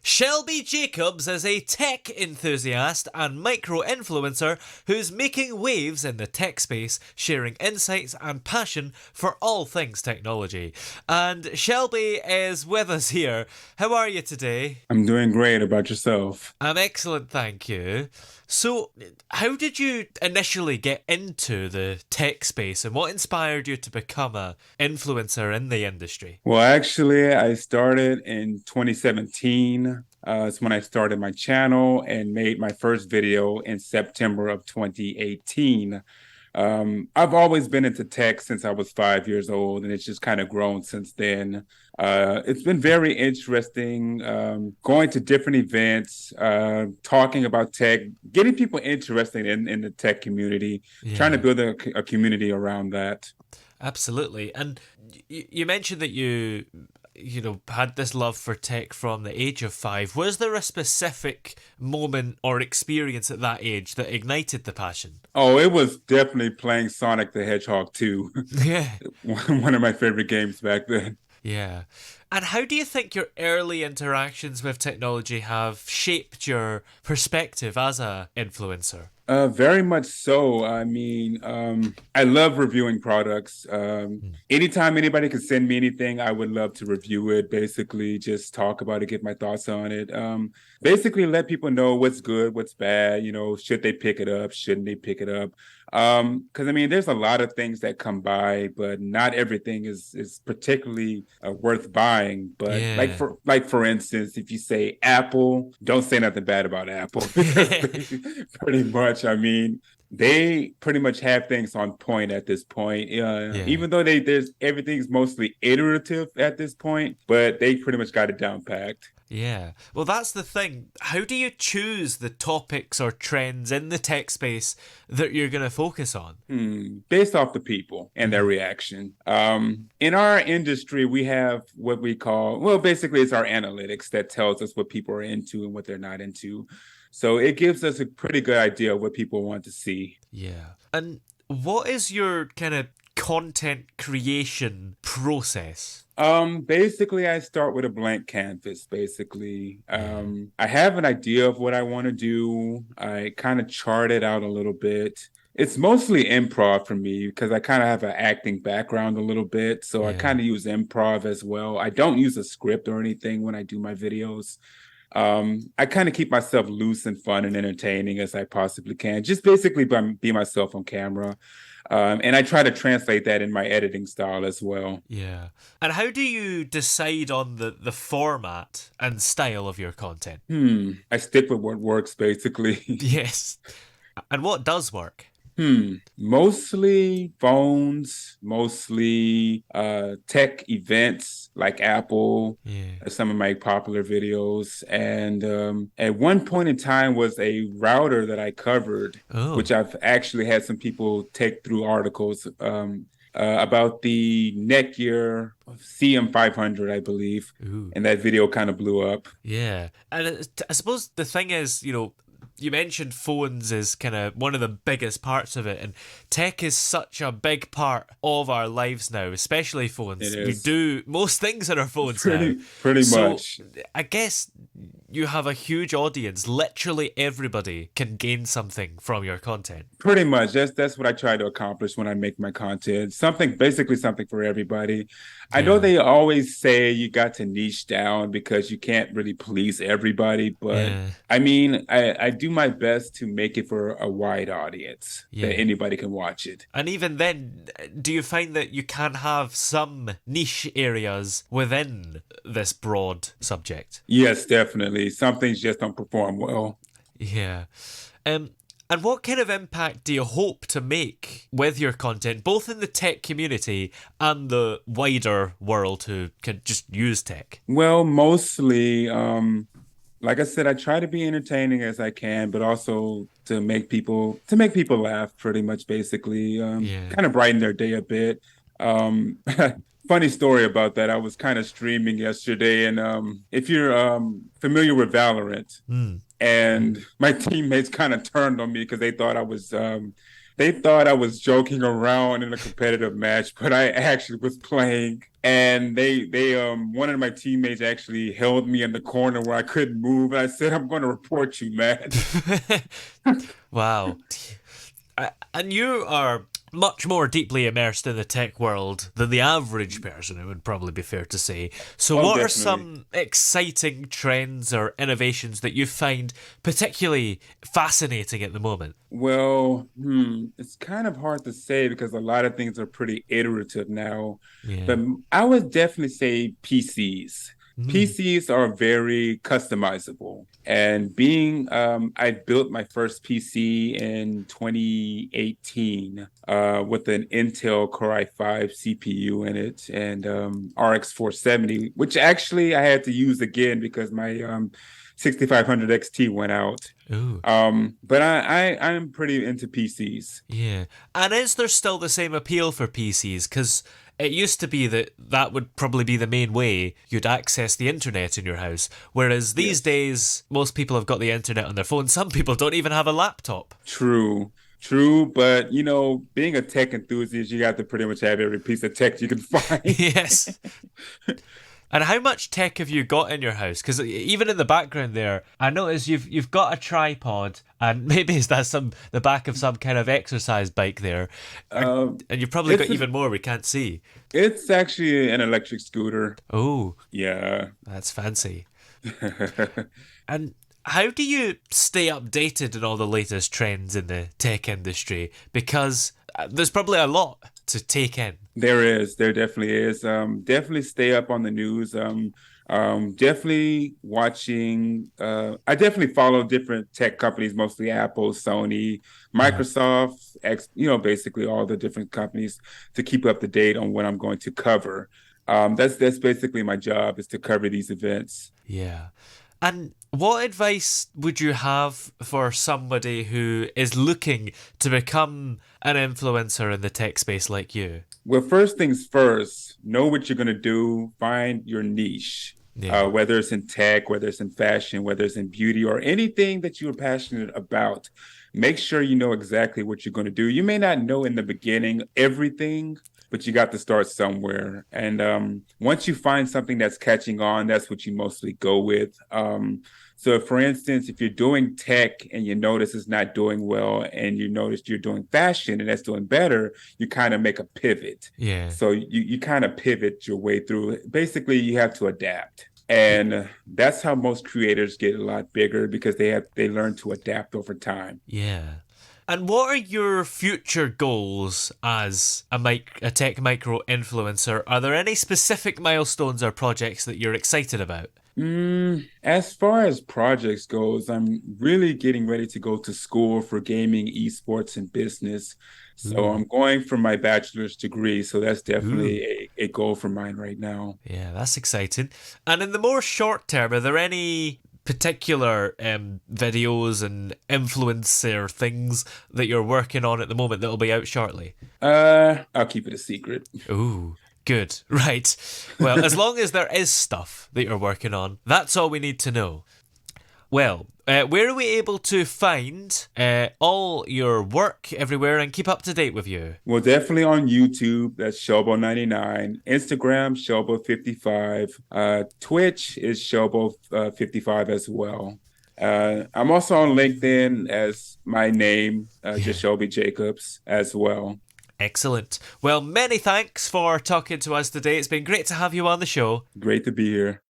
Shelby Jacobs is a tech enthusiast and micro-influencer who's making waves in the tech space, sharing insights and passion for all things technology. And Shelby is with us here. How are you today? I'm doing great. About yourself? I'm excellent, thank you. So, how did you initially get into the tech space and what inspired you to become a influencer in the industry? Well, actually, I started in 2017. It's when I started my channel and made my first video in September of 2018. I've always been into tech since I was 5 years old, and it's just kind of grown since then. It's been very interesting going to different events, talking about tech, getting people interested in the tech community, trying to Yeah. build a community around that. Absolutely. And you mentioned that you had this love for tech from the age of 5. Was there a specific moment or experience at that age that ignited the passion? Oh, it was definitely playing Sonic the Hedgehog 2, Yeah. one of my favorite games back then. Yeah. And how do you think your early interactions with technology have shaped your perspective as a influencer? Very much so. I mean, I love reviewing products. Mm. Anytime anybody can send me anything, I would love to review it. Basically, just talk about it, get my thoughts on it. Basically, let people know what's good, what's bad. Should they pick it up? Shouldn't they pick it up? Because I mean, there's a lot of things that come by, but not everything is particularly worth buying. But like Yeah. for instance, if you say Apple, don't say nothing bad about Apple because pretty much, I mean, they pretty much have things on point at this point. Yeah. Even though there's everything's mostly iterative at this point, but they pretty much got it down packed. Yeah. Well, that's the thing. How do you choose the topics or trends in the tech space that you're going to focus on? Based off the people and their reaction. In our industry, we have what we call, well, basically it's our analytics that tells us what people are into and what they're not into. So it gives us a pretty good idea of what people want to see. Yeah. And what is your kind of content creation process? Basically, I start with a blank canvas. Basically, Yeah. I have an idea of what I want to do. I kind of chart it out a little bit. It's mostly improv for me because I kind of have an acting background a little bit. So I Yeah. kind of use improv as well. I don't use a script or anything when I do my videos. I kind of keep myself loose and fun and entertaining as I possibly can, just basically be myself on camera. And I try to translate that in my editing style as well. Yeah. And how do you decide on the format and style of your content? I stick with what works basically. Yes. And what does work? Mostly phones, mostly tech events like Apple, Yeah. some of my popular videos. And at one point in time was a router that I covered, which Oh. I've actually had some people take through articles about the Netgear CM500, I believe. Ooh. And that video kind of blew up. Yeah. And I suppose the thing is, you mentioned phones is kind of one of the biggest parts of it, and tech is such a big part of our lives now, especially It phones. We is do most things on our phones now. pretty So much. I guess you have a huge audience. Literally everybody can gain something from your content. Pretty much. That's what I try to accomplish when I make my content. Basically something for everybody. I know Yeah. they always say you got to niche down because you can't really please everybody, but Yeah. I mean, I do my best to make it for a wide audience that Yeah. anybody can watch it. And even then, do you find that you can have some niche areas within this broad subject? Yes, definitely. Some things just don't perform well. Yeah. Um, and what kind of impact do you hope to make with your content, both in the tech community and the wider world who can just use tech? Well, mostly, like I said, I try to be entertaining as I can, but also to make people laugh, pretty much, basically, Yeah. kind of brighten their day a bit. Um, Funny story about that. I was kind of streaming yesterday, and if you're familiar with Valorant, Mm. and my teammates kind of turned on me because they thought I was They thought I was joking around in a competitive match, but I actually was playing. And they one of my teammates actually held me in the corner where I couldn't move. And I said, "I'm going to report you, man." Wow. And you are much more deeply immersed in the tech world than the average person, it would probably be fair to say. So, Oh, what are definitely. some exciting trends or innovations that you find particularly fascinating at the moment? Well, it's kind of hard to say because a lot of things are pretty iterative now. But Yeah. I would definitely say PCs. Mm. PCs are very customizable. And I built my first PC in 2018 with an Intel Core i5 CPU in it and RX 470, which actually I had to use again because my 6500 XT went out. Ooh. But I'm pretty into PCs. Yeah. And is there still the same appeal for PCs? Because it used to be that that would probably be the main way you'd access the internet in your house. Whereas these Yes, days, most people have got the internet on their phone. Some people don't even have a laptop. true, true. But being a tech enthusiast, you got to pretty much have every piece of tech you can find. Yes. And how much tech have you got in your house? Because even in the background there, I notice you've got a tripod, and maybe is that some the back of some kind of exercise bike there, Um, and you've probably got it's even more we can't see. it's actually an electric scooter. Oh, Yeah. that's fancy. And how do you stay updated on all the latest trends in the tech industry? Because there's probably a lot to take in. There definitely is. Definitely stay up on the news. Definitely watching. I definitely follow different tech companies, mostly Apple, Sony, Yeah. Microsoft, basically all the different companies to keep up to date on what I'm going to cover. That's basically my job is to cover these events. Yeah. And what advice would you have for somebody who is looking to become an influencer in the tech space like you? Well, first things first, know what you're going to do, find your niche, Yeah. whether it's in tech, whether it's in fashion, whether it's in beauty, or anything that you're passionate about. Make sure you know exactly what you're going to do. You may not know in the beginning everything, but you got to start somewhere. And once you find something that's catching on, that's what you mostly go with. So, for instance, if you're doing tech and you notice it's not doing well, and you notice you're doing fashion and that's doing better, you kind of make a pivot. Yeah. So you kind of pivot your way through it. Basically, you have to adapt. And that's how most creators get a lot bigger because they learn to adapt over time. Yeah. And what are your future goals as a tech micro influencer? Are there any specific milestones or projects that you're excited about? As far as projects goes, I'm really getting ready to go to school for gaming, esports, and business. So Ooh. I'm going for my bachelor's degree. So that's Ooh. definitely a goal for mine right now. Yeah, that's exciting. And in the more short term, are there any particular videos and influencer things that you're working on at the moment that'll be out shortly? I'll keep it a secret. Ooh, good. Right. Well, as long as there is stuff that you're working on, that's all we need to know. Well, where are we able to find all your work everywhere and keep up to date with you? Well, definitely on YouTube, that's Shelbo99. Instagram, Shelbo55. Twitch is Shelbo55 as well. I'm also on LinkedIn as my name, just Yeah. Shelby Jacobs as well. Excellent. Well, many thanks for talking to us today. It's been great to have you on the show. Great to be here.